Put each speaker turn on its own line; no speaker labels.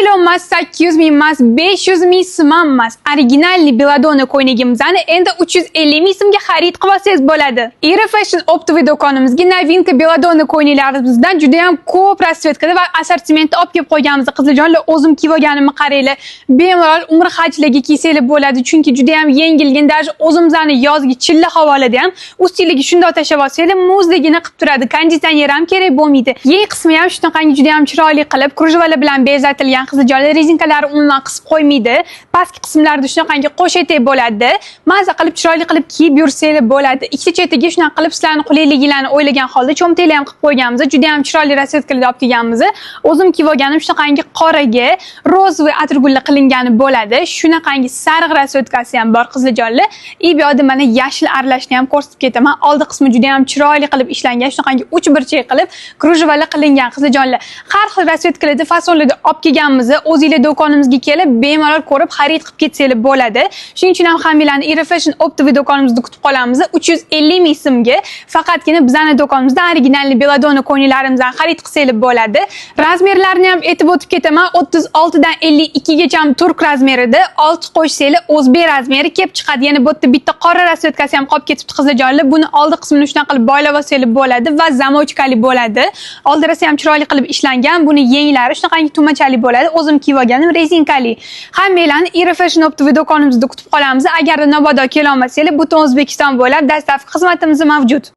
million emas, 800 ming emas, 500 ming so'm emas. Originalli Belladonna ko'ylagimizni endi 350 ming so'mga xarid qilib olsangiz bo'ladi. Era Fashion optikoy do'konimizga novinka Belladonna ko'ylaklarimizdan juda ham ko'p rasvetkada va assortimentda olib kelib qo'yganmiz. Qizlarjonlar, o'zim kiyib olganimni qaranglar. Bemalol umr hajlarga kiysanglar bo'ladi, chunki juda ham yengilgin, даже o'zimizning yozgi chilla havolarda ham ustiga shunday tashab olsanglar, muzdagini qilib turadi. Konditsioner ham kerak bo'lmaydi. Yeng qismi ham shunaqangi juda ham chiroyli qilib krujvalar bilan bezatilgan. Qizlarjonlar, rezinkalari umuman qisib qo'ymaydi. Pastki qismlarda shunaqangi qo'sh etek bo'ladi. Maza qilib chiroyli qilib kiyib yursanglar bo'ladi. Ikkita chetiga shunaqa qilib sizlarning qulayliklarini o'ylagan holda cho'mtaklar ham qilib qo'yganmiz. Juda ham chiroyli rasvetkalarda olib kelganmiz. O'zim kiyib olganim shunaqangi qoraga, roz va atirgulli qilingani bo'ladi. Shunaqangi sariq rasvetkasi ham bor qizlarjonlar. Bu yoqda mana yashil aralashni ham ko'rsatib ketaman. Oldi qismi juda ham chiroyli qilib ishlangan, shunaqangi uch burchak qilib krujvalar qilingan qizlarjonlar. Har xil rasvetkalarda, fasonlarda olib kelganmiz. O'zingizlar do'konimizga kelib, bemalol ko'rib xarid qilib ketsanglar bo'ladi. Shuning uchun ham hammalarni Era Fashion optikoy do'konimizda kutib qolamiz. 350 ming so'mga faqatgina bizning do'konimizda originalli Belladonna ko'ylaklarimizni xarid qilsanglar bo'ladi. Razmerlarni ham aytib o'tib ketaman. 36 dan 52 gacha turk razmerida, 6 qo'shsanglar o'zbek razmeri kelib chiqadi. Yana bu yerda bitta qora rasvetkasi ham qolib ketibdi qizlarjonlar. Buni oldi qismini shunaqa qilib boylab olsanglar bo'ladi va zamochkali bo'ladi. Oldirasi ham chiroyli qilib ishlangan. Buni yenglari shunaqangi tumachali bo'ladi. O'zim kiyib olganim rezinkali. Hammalarni Era Fashion optikoy do'konimizda kutib qolamiz. Agar Navodo kela olmasanglar, butun O'zbekiston bo'ylab dastlabki xizmatimiz mavjud.